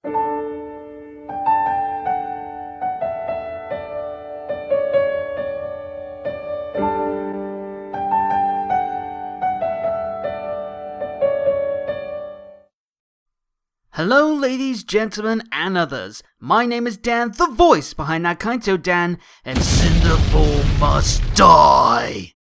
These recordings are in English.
Hello ladies, gentlemen, and others. My name is Dan, the voice behind that Kaito Dan, and Cinder Fall must die!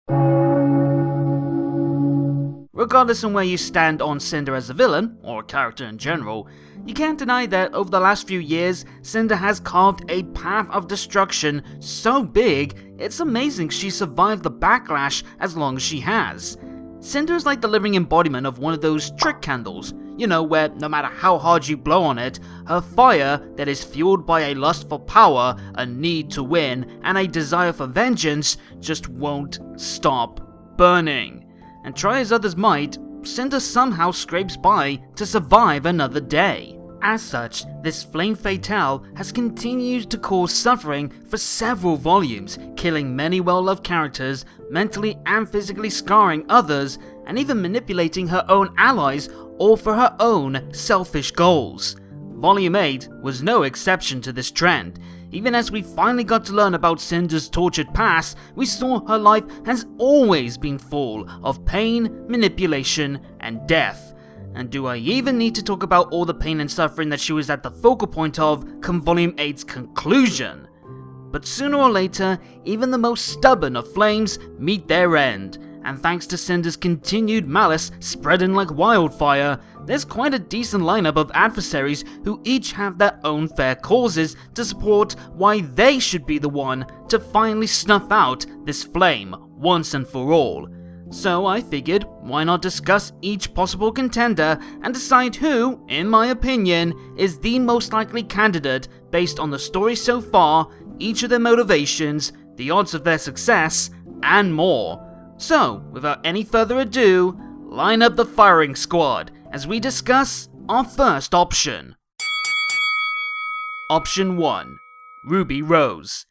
Regardless of where you stand on Cinder as a villain, or a character in general, you can't deny that over the last few years, Cinder has carved a path of destruction so big, it's amazing she survived the backlash as long as she has. Cinder is like the living embodiment of one of those trick candles, you know, where no matter how hard you blow on it, her fire that is fueled by a lust for power, a need to win, and a desire for vengeance just won't stop burning. And try as others might, Cinder somehow scrapes by to survive another day. As such, this flame fatale has continued to cause suffering for several volumes, killing many well-loved characters, mentally and physically scarring others, and even manipulating her own allies, all for her own selfish goals. Volume 8 was no exception to this trend. Even as we finally got to learn about Cinder's tortured past, we saw her life has always been full of pain, manipulation, and death. And do I even need to talk about all the pain and suffering that she was at the focal point of come Volume 8's conclusion? But sooner or later, even the most stubborn of flames meet their end. And thanks to Cinder's continued malice spreading like wildfire, there's quite a decent lineup of adversaries who each have their own fair causes to support why they should be the one to finally snuff out this flame once and for all. So I figured, why not discuss each possible contender and decide who, in my opinion, is the most likely candidate based on the story so far, each of their motivations, the odds of their success, and more. So, without any further ado, line up the firing squad as we discuss our first option. Option 1. Ruby Rose.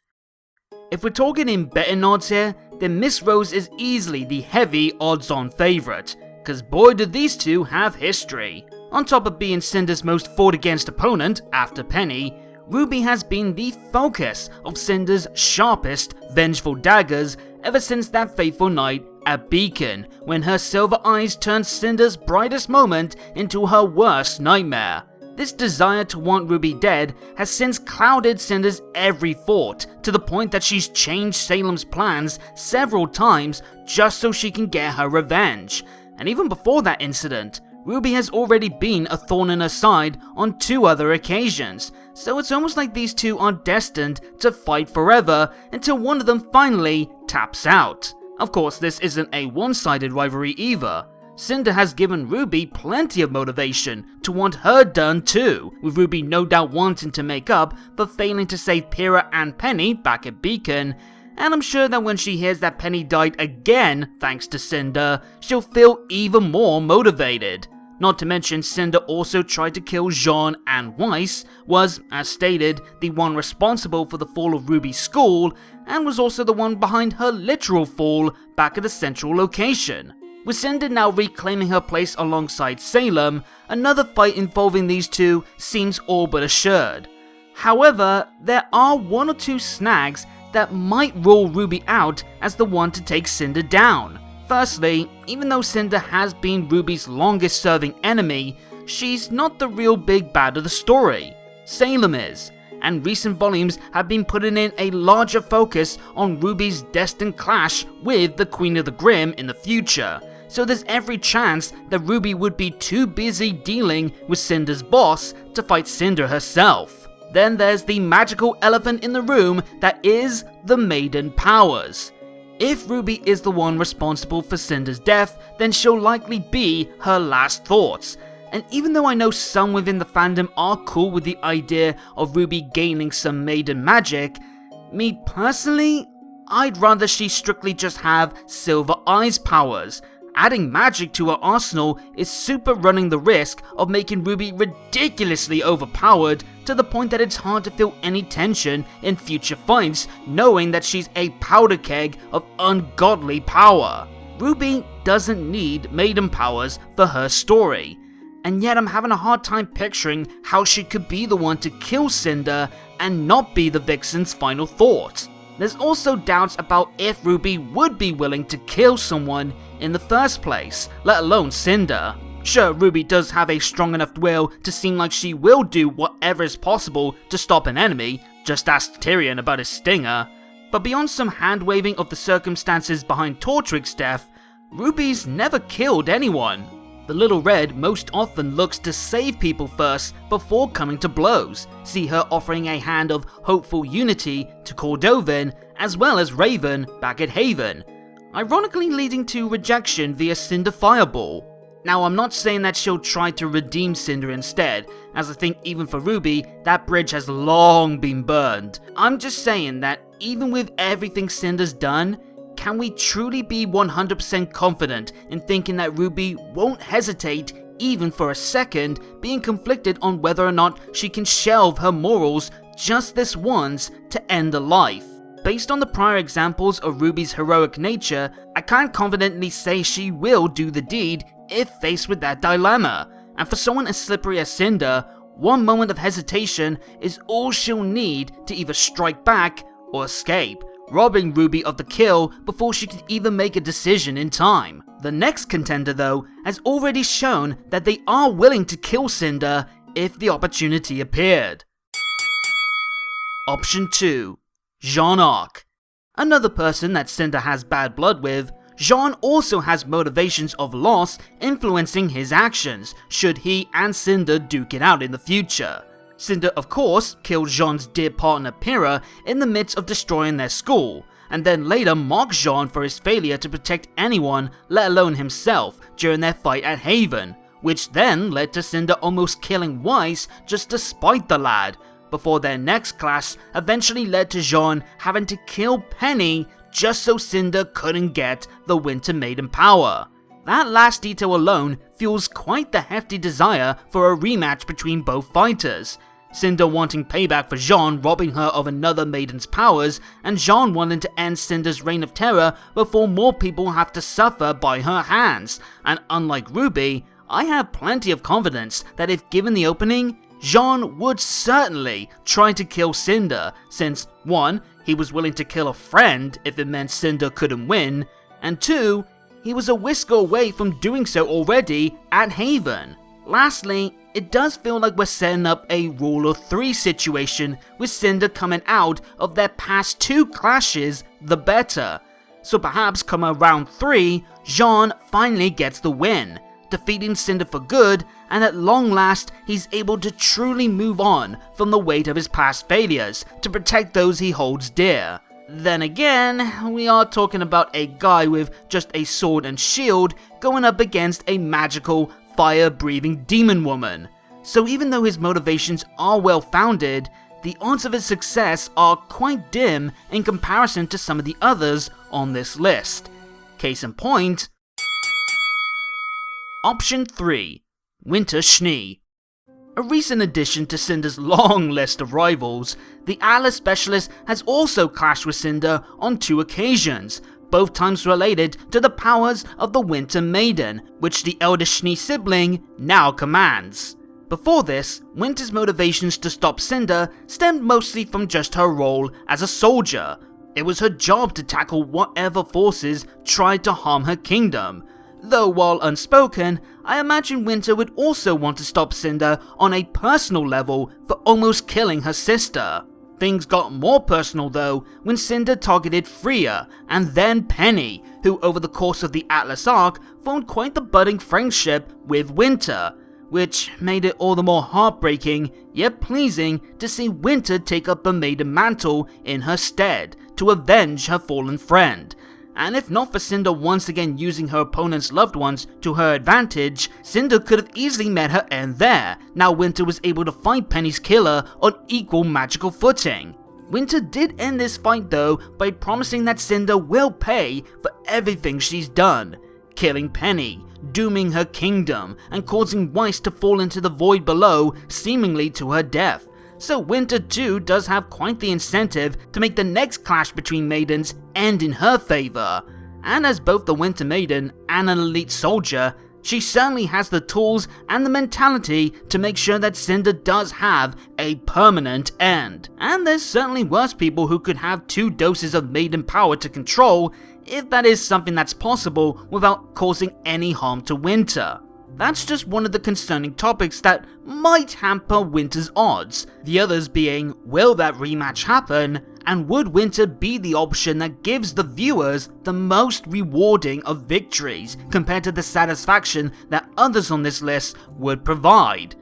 If we're talking in betting odds here, then Miss Rose is easily the heavy odds-on favourite, cause boy do these two have history. On top of being Cinder's most fought-against opponent after Penny, Ruby has been the focus of Cinder's sharpest, vengeful daggers ever since that fateful night at Beacon, when her silver eyes turned Cinder's brightest moment into her worst nightmare. This desire to want Ruby dead has since clouded Cinder's every thought, to the point that she's changed Salem's plans several times just so she can get her revenge. And even before that incident, Ruby has already been a thorn in her side on 2 other occasions, so it's almost like these two are destined to fight forever until one of them finally taps out. Of course, this isn't a one-sided rivalry either. Cinder has given Ruby plenty of motivation to want her done too, with Ruby no doubt wanting to make up for failing to save Pyrrha and Penny back at Beacon, and I'm sure that when she hears that Penny died again thanks to Cinder, she'll feel even more motivated. Not to mention, Cinder also tried to kill Jean and Weiss, was, as stated, the one responsible for the fall of Ruby's school, and was also the one behind her literal fall back at the central location. With Cinder now reclaiming her place alongside Salem, another fight involving these two seems all but assured. However, there are 1 or 2 snags that might rule Ruby out as the one to take Cinder down. Firstly, even though Cinder has been Ruby's longest serving enemy, she's not the real big bad of the story. Salem is, and recent volumes have been putting in a larger focus on Ruby's destined clash with the Queen of the Grim in the future, so there's every chance that Ruby would be too busy dealing with Cinder's boss to fight Cinder herself. Then there's the magical elephant in the room that is the Maiden Powers. If Ruby is the one responsible for Cinder's death, then she'll likely be her last thoughts. And even though I know some within the fandom are cool with the idea of Ruby gaining some maiden magic, me personally, I'd rather she strictly just have Silver Eyes powers. Adding magic to her arsenal is super running the risk of making Ruby ridiculously overpowered to the point that it's hard to feel any tension in future fights knowing that she's a powder keg of ungodly power. Ruby doesn't need maiden powers for her story. and yet I'm having a hard time picturing how she could be the one to kill Cinder and not be the Vixen's final thought. There's also doubts about if RWBY would be willing to kill someone in the first place, let alone Cinder. Sure, RWBY does have a strong enough will to seem like she will do whatever is possible to stop an enemy, just ask Tyrion about his stinger. But beyond some hand-waving of the circumstances behind Torchwick's death, RWBY's never killed anyone. The Little Red most often looks to save people first before coming to blows. See her offering a hand of hopeful unity to Cordovan as well as Raven back at Haven, ironically leading to rejection via Cinder Fireball. Now, I'm not saying that she'll try to redeem Cinder instead, as I think even for RWBY, that bridge has long been burned. I'm just saying that even with everything Cinder's done, can we truly be 100% confident in thinking that RWBY won't hesitate even for a second, being conflicted on whether or not she can shelve her morals just this once to end a life? Based on the prior examples of RWBY's heroic nature, I can't confidently say she will do the deed if faced with that dilemma, and for someone as slippery as Cinder, one moment of hesitation is all she'll need to either strike back or escape, robbing RWBY of the kill before she could even make a decision in time. The next contender though has already shown that they are willing to kill Cinder if the opportunity appeared. Option 2. Jean Arc. Another person that Cinder has bad blood with, Jean also has motivations of loss influencing his actions should he and Cinder duke it out in the future. Cinder of course killed Jean's dear partner Pyrrha in the midst of destroying their school, and then later mocked Jean for his failure to protect anyone, let alone himself, during their fight at Haven, which then led to Cinder almost killing Weiss just to spite the lad, before their next clash eventually led to Jean having to kill Penny just so Cinder couldn't get the Winter Maiden power. That last detail alone fuels quite the hefty desire for a rematch between both fighters. Cinder wanting payback for Jean robbing her of another maiden's powers, and Jean wanting to end Cinder's reign of terror before more people have to suffer by her hands. And unlike RWBY, I have plenty of confidence that if given the opening, Jean would certainly try to kill Cinder, since 1. He was willing to kill a friend if it meant Cinder couldn't win, and 2. He was a whisker away from doing so already at Haven. Lastly, it does feel like we're setting up a Rule of 3 situation with Cinder coming out of their past 2 clashes the better. So perhaps come around 3, Jean finally gets the win, defeating Cinder for good, and at long last he's able to truly move on from the weight of his past failures to protect those he holds dear. Then again, we are talking about a guy with just a sword and shield going up against a magical, fire-breathing demon woman. So even though his motivations are well founded, the odds of his success are quite dim in comparison to some of the others on this list. Case in point, Option 3. Winter Schnee. A recent addition to Cinder's long list of rivals, the Atlas Specialist has also clashed with Cinder on 2 occasions, both times related to the powers of the Winter Maiden, which the eldest Schnee sibling now commands. Before this, Winter's motivations to stop Cinder stemmed mostly from just her role as a soldier. It was her job to tackle whatever forces tried to harm her kingdom. Though while unspoken, I imagine Winter would also want to stop Cinder on a personal level for almost killing her sister. Things got more personal though when Cinder targeted Freya and then Penny, who over the course of the Atlas arc formed quite the budding friendship with Winter, which made it all the more heartbreaking yet pleasing to see Winter take up the maiden mantle in her stead to avenge her fallen friend. And if not for Cinder once again using her opponent's loved ones to her advantage, Cinder could have easily met her end there. Now Winter was able to fight Penny's killer on equal magical footing. Winter did end this fight though by promising that Cinder will pay for everything she's done, killing Penny, dooming her kingdom, and causing Weiss to fall into the void below, seemingly to her death. So Winter too does have quite the incentive to make the next clash between maidens end in her favour. And as both the Winter Maiden and an elite soldier, she certainly has the tools and the mentality to make sure that Cinder does have a permanent end. And there's certainly worse people who could have 2 doses of maiden power to control, if that is something that's possible without causing any harm to Winter. That's just one of the concerning topics that might hamper Winter's odds, the others being, will that rematch happen, and would Winter be the option that gives the viewers the most rewarding of victories compared to the satisfaction that others on this list would provide.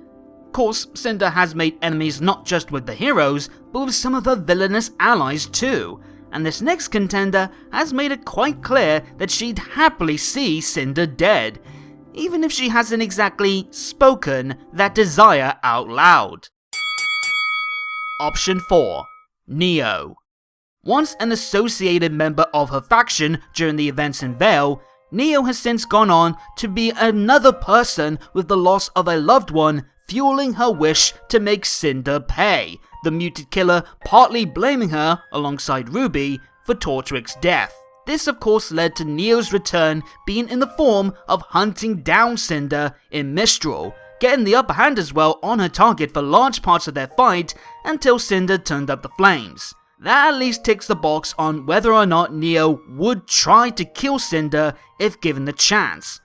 Of course, Cinder has made enemies not just with the heroes, but with some of her villainous allies too, and this next contender has made it quite clear that she'd happily see Cinder dead, even if she hasn't exactly spoken that desire out loud. Option 4. Neo. Once an associated member of her faction during the events in Vale, Neo has since gone on to be another person with the loss of a loved one, fueling her wish to make Cinder pay, the muted killer partly blaming her, alongside RWBY, for Torchwick's death. This of course led to Neo's return being in the form of hunting down Cinder in Mistral, getting the upper hand as well on her target for large parts of their fight until Cinder turned up the flames. That at least ticks the box on whether or not Neo would try to kill Cinder if given the chance.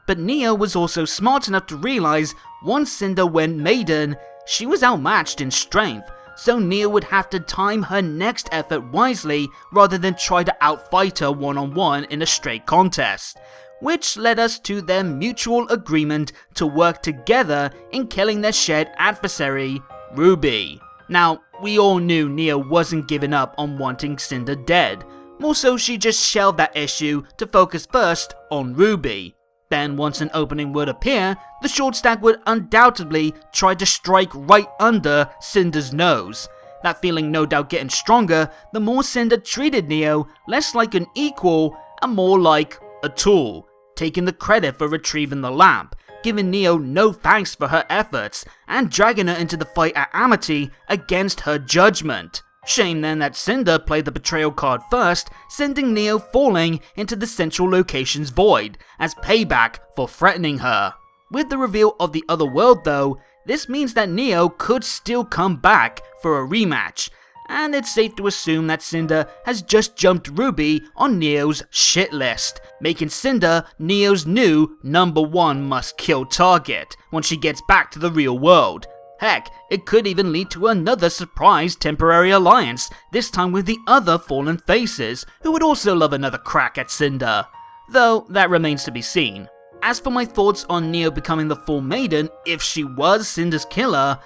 But Neo was also smart enough to realize once Cinder went maiden, she was outmatched in strength, so Neo would have to time her next effort wisely rather than try to outfight her one-on-one in a straight contest, which led us to their mutual agreement to work together in killing their shared adversary, RWBY. Now, we all knew Neo wasn't giving up on wanting Cinder dead, more so she just shelved that issue to focus first on RWBY. Then once an opening would appear, the short stack would undoubtedly try to strike right under Cinder's nose. That feeling no doubt getting stronger the more Cinder treated Neo less like an equal and more like a tool, taking the credit for retrieving the lamp, giving Neo no thanks for her efforts, and dragging her into the fight at Amity against her judgment. Shame then that Cinder played the betrayal card first, sending Neo falling into the central location's void, as payback for threatening her. With the reveal of the other world though, this means that Neo could still come back for a rematch, and it's safe to assume that Cinder has just jumped RWBY on Neo's shit list, making Cinder Neo's new #1 must-kill target once she gets back to the real world. Heck, it could even lead to another surprise temporary alliance, this time with the other Fallen Faces, who would also love another crack at Cinder. Though, that remains to be seen. As for my thoughts on Neo becoming the full maiden if she was Cinder's killer,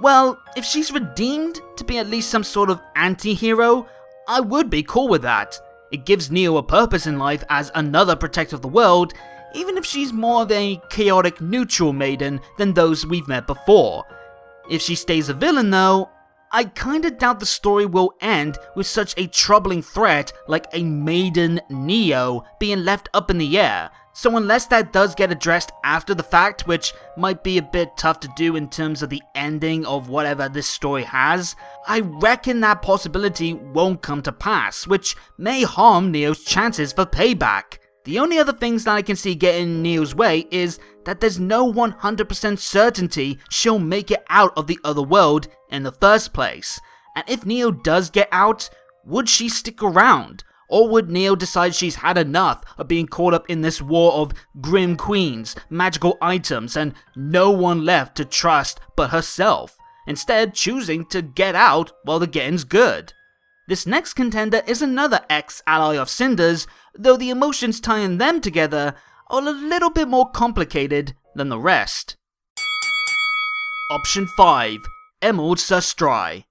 well, if she's redeemed to be at least some sort of anti-hero, I would be cool with that. It gives Neo a purpose in life as another protector of the world, even if she's more of a chaotic neutral maiden than those we've met before. If she stays a villain though, I kinda doubt the story will end with such a troubling threat like a maiden Neo being left up in the air, so unless that does get addressed after the fact, which might be a bit tough to do in terms of the ending of whatever this story has, I reckon that possibility won't come to pass, which may harm Neo's chances for payback. The only other things that I can see get in Neo's way is that there's no 100% certainty she'll make it out of the other world in the first place. And if Neo does get out, would she stick around? Or would Neo decide she's had enough of being caught up in this war of grim queens, magical items, and no one left to trust but herself, instead choosing to get out while the getting's good? This next contender is another ex-ally of Cinder's, though the emotions tying them together are a little bit more complicated than the rest. Option 5. Emerald Sustrai.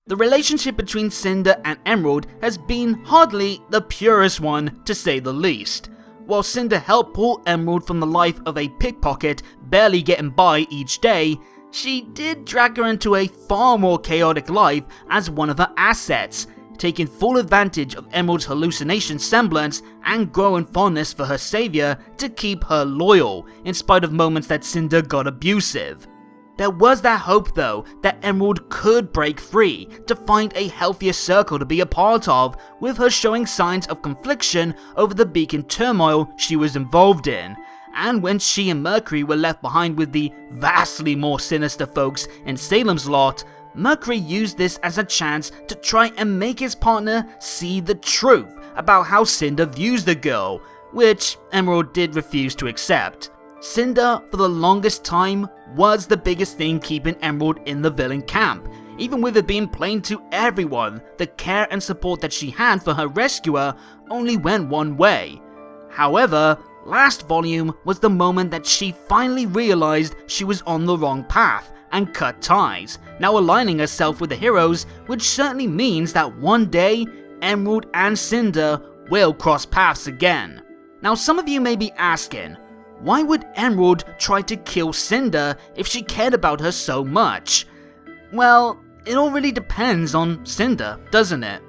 The relationship between Cinder and Emerald has been hardly the purest one, to say the least. While Cinder helped pull Emerald from the life of a pickpocket barely getting by each day, she did drag her into a far more chaotic life as one of her assets, taking full advantage of Emerald's hallucination semblance and growing fondness for her savior to keep her loyal, in spite of moments that Cinder got abusive. There was that hope though that Emerald could break free to find a healthier circle to be a part of, with her showing signs of confliction over the beacon turmoil she was involved in, and when she and Mercury were left behind with the vastly more sinister folks in Salem's lot, Mercury used this as a chance to try and make his partner see the truth about how Cinder views the girl, which Emerald did refuse to accept. Cinder, for the longest time, was the biggest thing keeping Emerald in the villain camp, even with it being plain to everyone the care and support that she had for her rescuer only went one way. However, last volume was the moment that she finally realized she was on the wrong path and cut ties, now aligning herself with the heroes, which certainly means that one day, Emerald and Cinder will cross paths again. Now some of you may be asking, why would Emerald try to kill Cinder if she cared about her so much? Well, it all really depends on Cinder, doesn't it?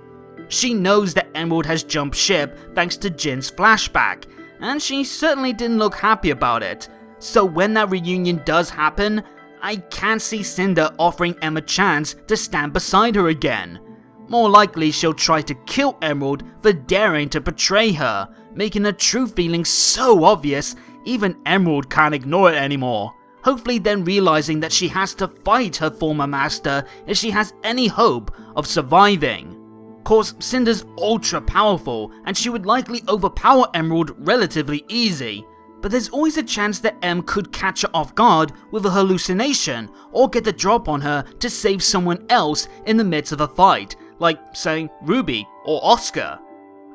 She knows that Emerald has jumped ship thanks to Jin's flashback, and she certainly didn't look happy about it. So when that reunion does happen, I can't see Cinder offering Em a chance to stand beside her again. More likely she'll try to kill Emerald for daring to betray her, making her true feelings so obvious even Emerald can't ignore it anymore. Hopefully then realizing that she has to fight her former master if she has any hope of surviving. Of course, Cinder's ultra powerful and she would likely overpower Emerald relatively easy, but there's always a chance that Em could catch her off guard with a hallucination or get the drop on her to save someone else in the midst of a fight, like say RWBY or Oscar.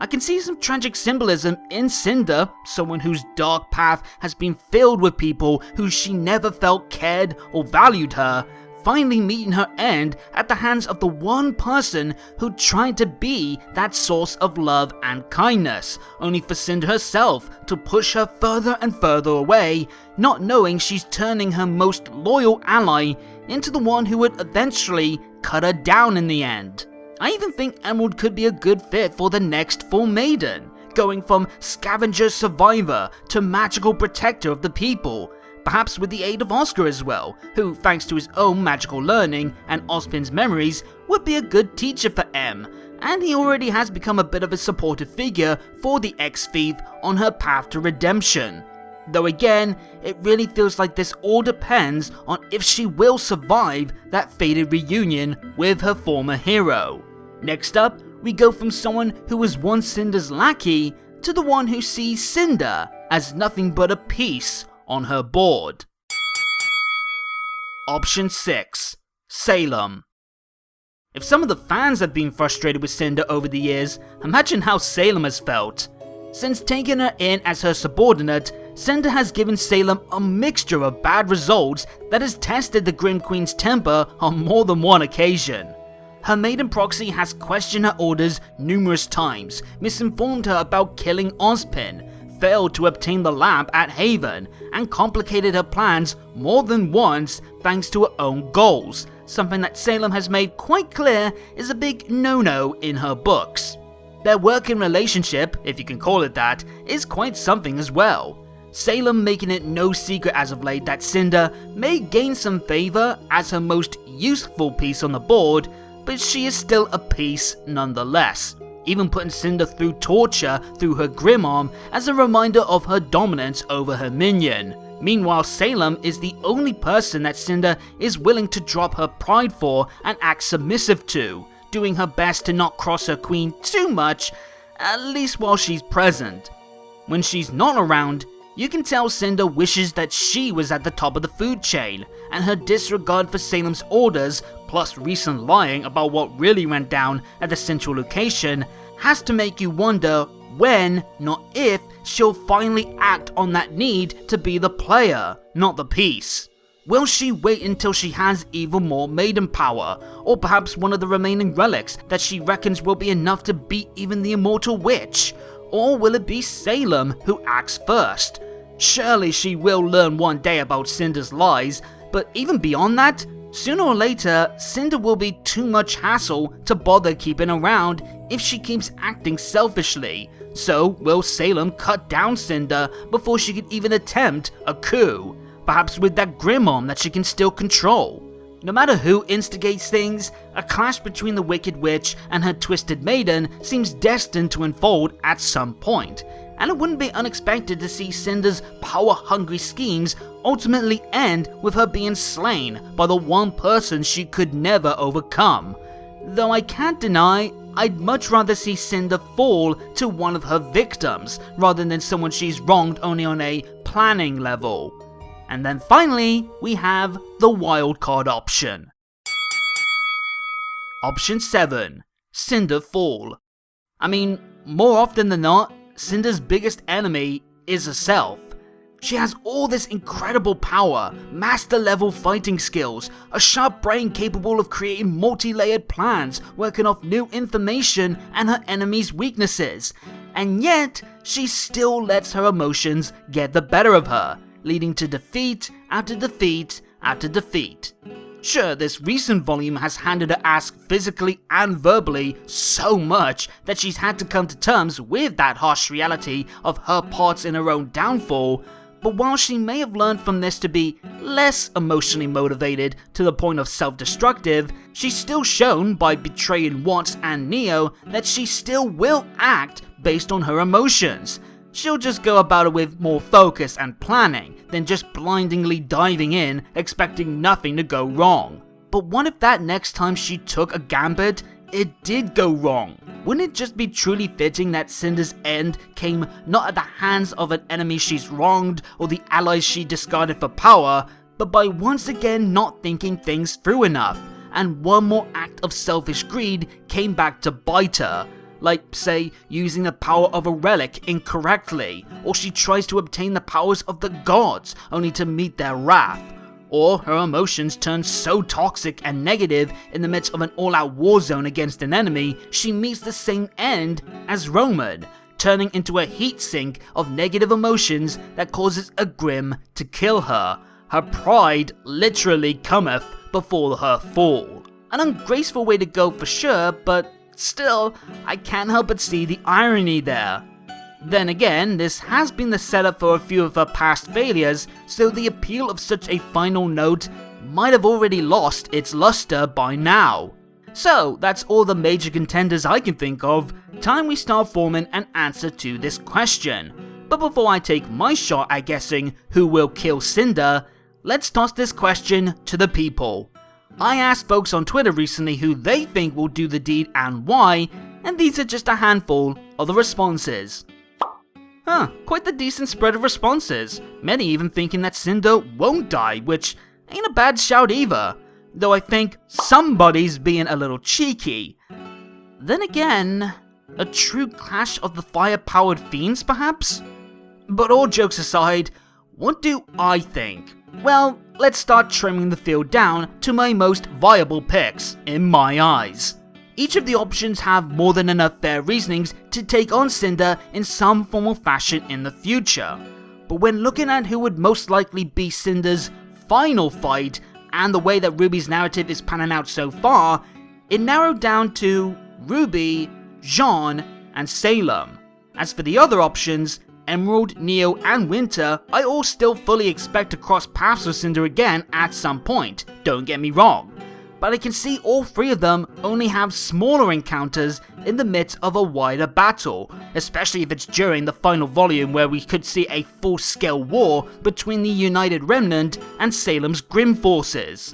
I can see some tragic symbolism in Cinder, someone whose dark path has been filled with people who she never felt cared or valued her, finally meeting her end at the hands of the one person who tried to be that source of love and kindness, only for Cinder herself to push her further and further away, not knowing she's turning her most loyal ally into the one who would eventually cut her down in the end. I even think Emerald could be a good fit for the next Full Maiden, going from scavenger survivor to magical protector of the people, perhaps with the aid of Oscar as well, who thanks to his own magical learning and Ozpin's memories would be a good teacher for Em, and he already has become a bit of a supportive figure for the ex-thief on her path to redemption. Though again, it really feels like this all depends on if she will survive that fated reunion with her former hero. Next up, we go from someone who was once Cinder's lackey to the one who sees Cinder as nothing but a piece on her board. Option 6. Salem. If some of the fans have been frustrated with Cinder over the years, imagine how Salem has felt. Since taking her in as her subordinate, Cinder has given Salem a mixture of bad results that has tested the Grim Queen's temper on more than one occasion. Her maiden proxy has questioned her orders numerous times, misinformed her about killing Ozpin, failed to obtain the lamp at Haven, and complicated her plans more than once thanks to her own goals, something that Salem has made quite clear is a big no-no in her books. Their working relationship, if you can call it that, is quite something as well. Salem making it no secret as of late that Cinder may gain some favour as her most useful piece on the board, but she is still a piece nonetheless, even putting Cinder through torture through her grim arm as a reminder of her dominance over her minion. Meanwhile, Salem is the only person that Cinder is willing to drop her pride for and act submissive to, doing her best to not cross her queen too much, at least while she's present. When she's not around, you can tell Cinder wishes that she was at the top of the food chain, and her disregard for Salem's orders, plus recent lying about what really went down at the central location, has to make you wonder when, not if, she'll finally act on that need to be the player, not the piece. Will she wait until she has even more maiden power, or perhaps one of the remaining relics that she reckons will be enough to beat even the immortal witch? Or will it be Salem who acts first? Surely she will learn one day about Cinder's lies, but even beyond that, sooner or later, Cinder will be too much hassle to bother keeping around if she keeps acting selfishly. So will Salem cut down Cinder before she could even attempt a coup? Perhaps with that grim arm that she can still control. No matter who instigates things, a clash between the Wicked Witch and her Twisted Maiden seems destined to unfold at some point, and it wouldn't be unexpected to see Cinder's power-hungry schemes ultimately end with her being slain by the one person she could never overcome. Though I can't deny, I'd much rather see Cinder fall to one of her victims, rather than someone she's wronged only on a planning level. And then finally, we have the wildcard option. Option 7. Cinder Fall. I mean, more often than not, Cinder's biggest enemy is herself. She has all this incredible power, master-level fighting skills, a sharp brain capable of creating multi-layered plans, working off new information and her enemies' weaknesses, and yet she still lets her emotions get the better of her, leading to defeat after defeat after defeat. Sure, this recent volume has handed her ass physically and verbally so much that she's had to come to terms with that harsh reality of her parts in her own downfall, but while she may have learned from this to be less emotionally motivated to the point of self-destructive, she's still shown by betraying Watts and Neo that she still will act based on her emotions. She'll just go about it with more focus and planning than just blindingly diving in expecting nothing to go wrong. But what if that next time she took a gambit, it did go wrong? Wouldn't it just be truly fitting that Cinder's end came not at the hands of an enemy she's wronged or the allies she discarded for power, but by once again not thinking things through enough, and one more act of selfish greed came back to bite her? Like, say, using the power of a relic incorrectly, or she tries to obtain the powers of the gods only to meet their wrath, or her emotions turn so toxic and negative in the midst of an all-out war zone against an enemy, she meets the same end as Roman, turning into a heat sink of negative emotions that causes a Grimm to kill her. Her pride literally cometh before her fall. An ungraceful way to go for sure, but still, I can't help but see the irony there. Then again, this has been the setup for a few of her past failures, so the appeal of such a final note might have already lost its luster by now. So, that's all the major contenders I can think of. Time we start forming an answer to this question. But before I take my shot at guessing who will kill Cinder, let's toss this question to the people. I asked folks on Twitter recently who they think will do the deed and why, and these are just a handful of the responses. Quite the decent spread of responses, many even thinking that Cinder won't die, which ain't a bad shout either, though I think somebody's being a little cheeky. Then again, a true clash of the fire-powered fiends perhaps? But all jokes aside, what do I think? Well, let's start trimming the field down to my most viable picks, in my eyes. Each of the options have more than enough fair reasonings to take on Cinder in some form or fashion in the future. But when looking at who would most likely be Cinder's final fight, and the way that RWBY's narrative is panning out so far, it narrowed down to RWBY, Jean, and Salem. As for the other options, Emerald, Neo, and Winter, I all still fully expect to cross paths with Cinder again at some point, don't get me wrong. But I can see all three of them only have smaller encounters in the midst of a wider battle, especially if it's during the final volume where we could see a full-scale war between the United Remnant and Salem's Grimm forces.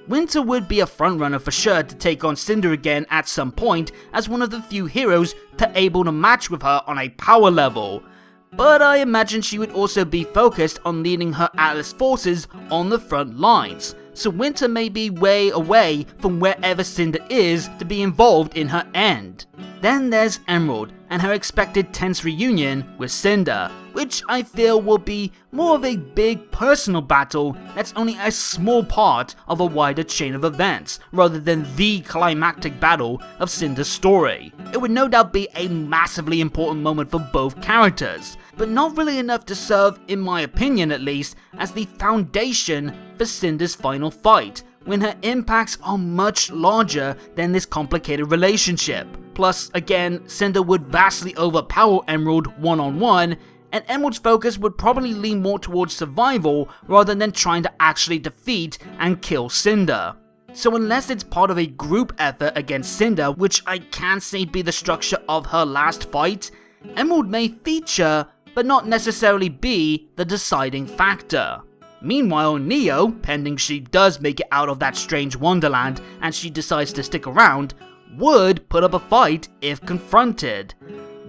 Winter would be a frontrunner for sure to take on Cinder again at some point as one of the few heroes able to match with her on a power level. But I imagine she would also be focused on leading her Atlas forces on the front lines, so Winter may be way away from wherever Cinder is to be involved in her end. Then there's Emerald and her expected tense reunion with Cinder, which I feel will be more of a big personal battle that's only a small part of a wider chain of events, rather than the climactic battle of Cinder's story. It would no doubt be a massively important moment for both characters, but not really enough to serve, in my opinion at least, as the foundation for Cinder's final fight, when her impacts are much larger than this complicated relationship. Plus, again, Cinder would vastly overpower Emerald one-on-one, and Emerald's focus would probably lean more towards survival rather than trying to actually defeat and kill Cinder. So unless it's part of a group effort against Cinder, which I can see be the structure of her last fight, Emerald may feature, but not necessarily be the deciding factor. Meanwhile, Neo, pending she does make it out of that strange wonderland and she decides to stick around, would put up a fight if confronted.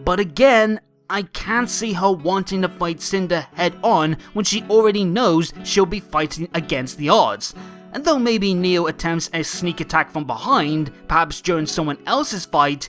But again, I can't see her wanting to fight Cinder head on when she already knows she'll be fighting against the odds. And though maybe Neo attempts a sneak attack from behind, perhaps during someone else's fight,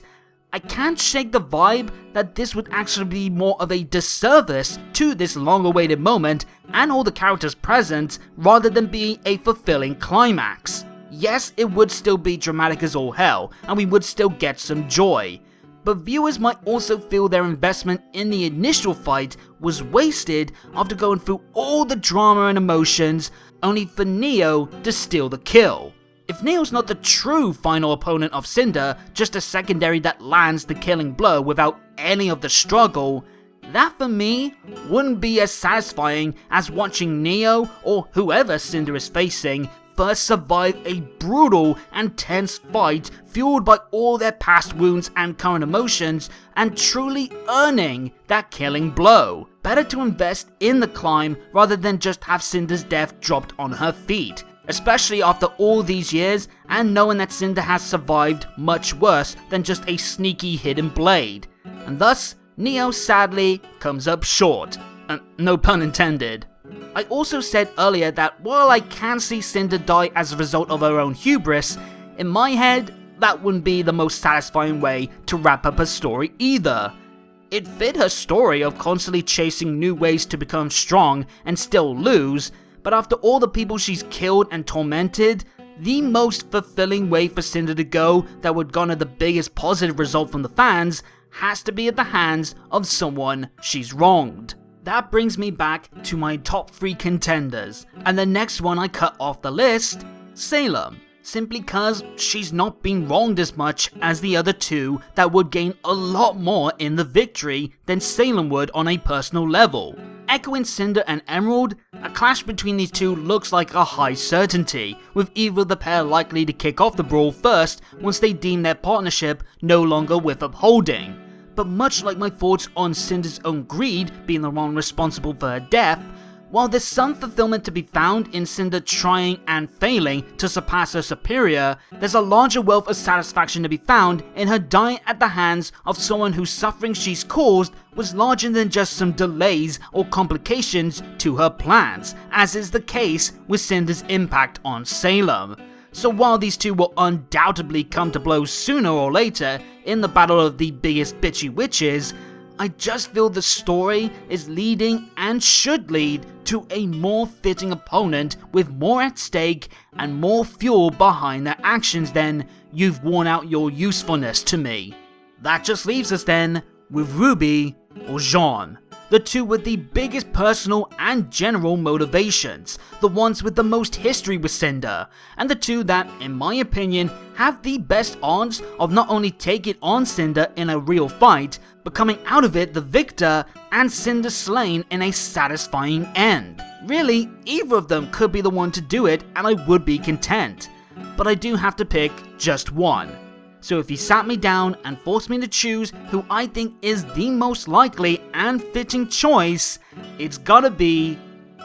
I can't shake the vibe that this would actually be more of a disservice to this long-awaited moment and all the characters present rather than being a fulfilling climax. Yes, it would still be dramatic as all hell, and we would still get some joy. But viewers might also feel their investment in the initial fight was wasted after going through all the drama and emotions, only for Neo to steal the kill. If Neo's not the true final opponent of Cinder, just a secondary that lands the killing blow without any of the struggle, that for me wouldn't be as satisfying as watching Neo, or whoever Cinder is facing, first survive a brutal and tense fight fueled by all their past wounds and current emotions and truly earning that killing blow. Better to invest in the climb rather than just have Cinder's death dropped on her feet, especially after all these years and knowing that Cinder has survived much worse than just a sneaky hidden blade. And thus, Neo sadly comes up short. No pun intended. I also said earlier that while I can see Cinder die as a result of her own hubris, in my head, that wouldn't be the most satisfying way to wrap up a story either. It fit her story of constantly chasing new ways to become strong and still lose, but after all the people she's killed and tormented, the most fulfilling way for Cinder to go that would garner the biggest positive result from the fans has to be at the hands of someone she's wronged. That brings me back to my top 3 contenders, and the next one I cut off the list, Salem, simply cause she's not been wronged as much as the other two that would gain a lot more in the victory than Salem would on a personal level. Echoing Cinder and Emerald, a clash between these two looks like a high certainty, with either of the pair likely to kick off the brawl first once they deem their partnership no longer worth upholding. But much like my thoughts on Cinder's own greed being the one responsible for her death, while there's some fulfillment to be found in Cinder trying and failing to surpass her superior, there's a larger wealth of satisfaction to be found in her dying at the hands of someone whose suffering she's caused was larger than just some delays or complications to her plans, as is the case with Cinder's impact on Salem. So while these two will undoubtedly come to blows sooner or later in the battle of the biggest bitchy witches, I just feel the story is leading and should lead to a more fitting opponent with more at stake and more fuel behind their actions than "you've worn out your usefulness" to me. That just leaves us then with RWBY or Jean. The two with the biggest personal and general motivations, the ones with the most history with Cinder, and the two that, in my opinion, have the best odds of not only taking on Cinder in a real fight, but coming out of it the victor and Cinder slain in a satisfying end. Really, either of them could be the one to do it and I would be content, but I do have to pick just one. So if you sat me down and forced me to choose who I think is the most likely and fitting choice, it's gotta be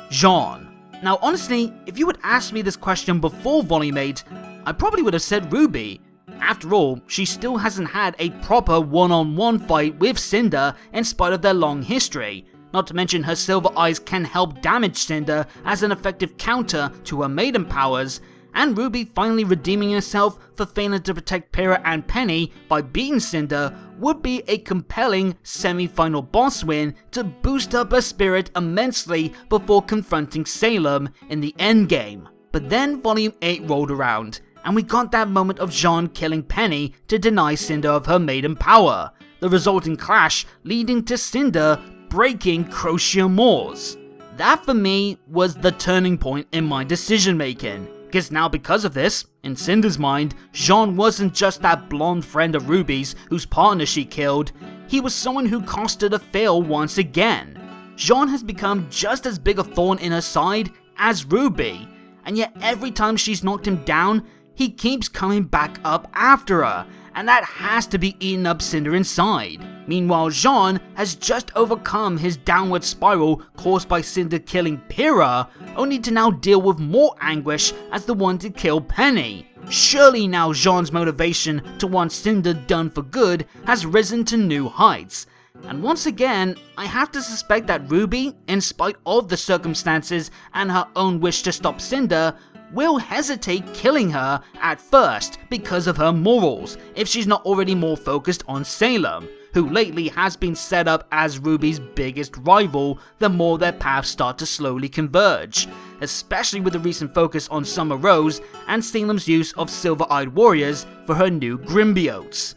Jean. Now honestly, if you had asked me this question before Volume 8, I probably would have said RWBY. After all, she still hasn't had a proper one-on-one fight with Cinder in spite of their long history. Not to mention her silver eyes can help damage Cinder as an effective counter to her maiden powers, and RWBY finally redeeming herself for failing to protect Pyrrha and Penny by beating Cinder would be a compelling semi-final boss win to boost up her spirit immensely before confronting Salem in the endgame. But then Volume 8 rolled around, and we got that moment of Jean killing Penny to deny Cinder of her maiden power, the resulting clash leading to Cinder breaking Crocea Moors. That for me was the turning point in my decision making. Because now because of this, in Cinder's mind, Jean wasn't just that blonde friend of RWBY's whose partner she killed, he was someone who caused her to fail once again. Jean has become just as big a thorn in her side as RWBY, and yet every time she's knocked him down, he keeps coming back up after her, and that has to be eating up Cinder inside. Meanwhile, Jean has just overcome his downward spiral caused by Cinder killing Pyrrha, only to now deal with more anguish as the one to kill Penny. Surely now Jean's motivation to want Cinder done for good has risen to new heights. And once again, I have to suspect that RWBY, in spite of the circumstances and her own wish to stop Cinder, will hesitate killing her at first because of her morals, if she's not already more focused on Salem, who lately has been set up as RWBY's biggest rival the more their paths start to slowly converge, especially with the recent focus on Summer Rose and Salem's use of silver-eyed warriors for her new Grimbiotes.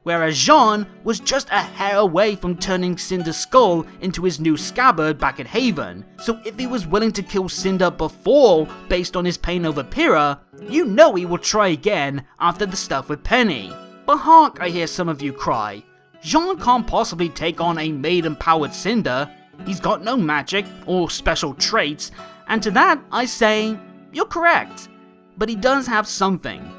Whereas Jean was just a hair away from turning Cinder's skull into his new scabbard back at Haven, so if he was willing to kill Cinder before based on his pain over Pyrrha, you know he will try again after the stuff with Penny. But hark, I hear some of you cry, Jean can't possibly take on a maiden-powered Cinder, he's got no magic or special traits, and to that I say, you're correct. But he does have something,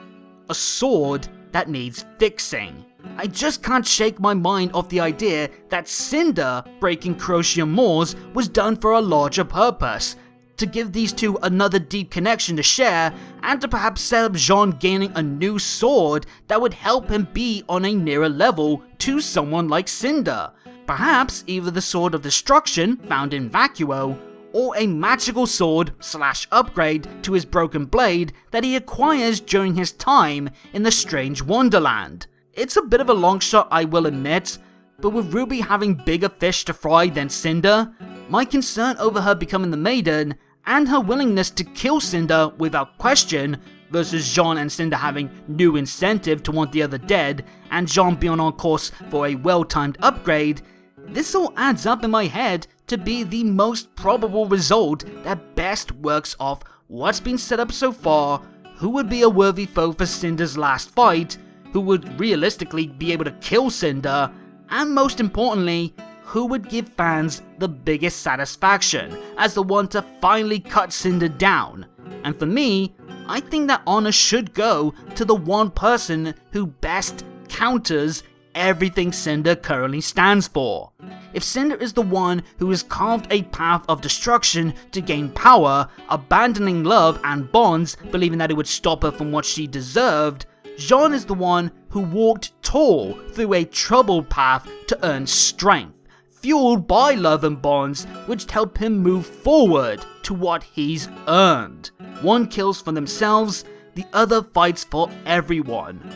a sword that needs fixing. I just can't shake my mind off the idea that Cinder breaking Crocium Moors was done for a larger purpose, to give these two another deep connection to share, and to perhaps set up Jean gaining a new sword that would help him be on a nearer level to someone like Cinder. Perhaps either the Sword of Destruction found in Vacuo, or a magical sword / upgrade to his broken blade that he acquires during his time in the Strange Wonderland. It's a bit of a long shot, I will admit, but with RWBY having bigger fish to fry than Cinder, my concern over her becoming the Maiden and her willingness to kill Cinder without question versus Jean and Cinder having new incentive to want the other dead and Jean being on course for a well-timed upgrade, this all adds up in my head to be the most probable result that best works off what's been set up so far, who would be a worthy foe for Cinder's last fight, who would realistically be able to kill Cinder, and most importantly, who would give fans the biggest satisfaction as the one to finally cut Cinder down. And for me, I think that honor should go to the one person who best counters everything Cinder currently stands for. If Cinder is the one who has carved a path of destruction to gain power, abandoning love and bonds, believing that it would stop her from what she deserved, Jean is the one who walked tall through a troubled path to earn strength, fueled by love and bonds, which help him move forward to what he's earned. One kills for themselves, the other fights for everyone.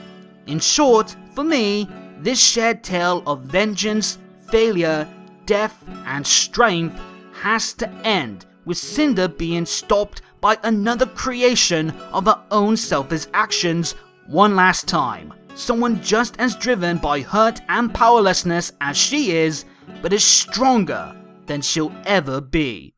In short, for me, this shared tale of vengeance, failure, death, and strength has to end with Cinder being stopped by another creation of her own selfish actions one last time. Someone just as driven by hurt and powerlessness as she is, but is stronger than she'll ever be.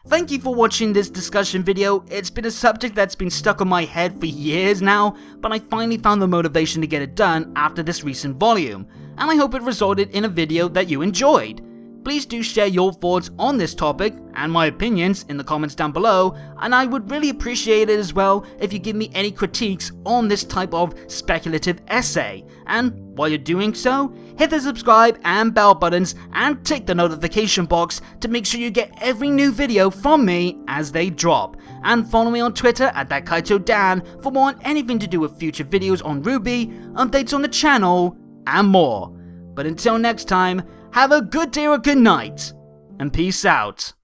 Thank you for watching this discussion video. It's been a subject that's been stuck on my head for years now, but I finally found the motivation to get it done after this recent volume, and I hope it resulted in a video that you enjoyed. Please do share your thoughts on this topic and my opinions in the comments down below, and I would really appreciate it as well if you give me any critiques on this type of speculative essay. And while you're doing so, hit the subscribe and bell buttons and tick the notification box to make sure you get every new video from me as they drop. And follow me on Twitter at ThatKaitoDan for more on anything to do with future videos on RWBY, updates on the channel, and more. But until next time, have a good day or good night, and peace out.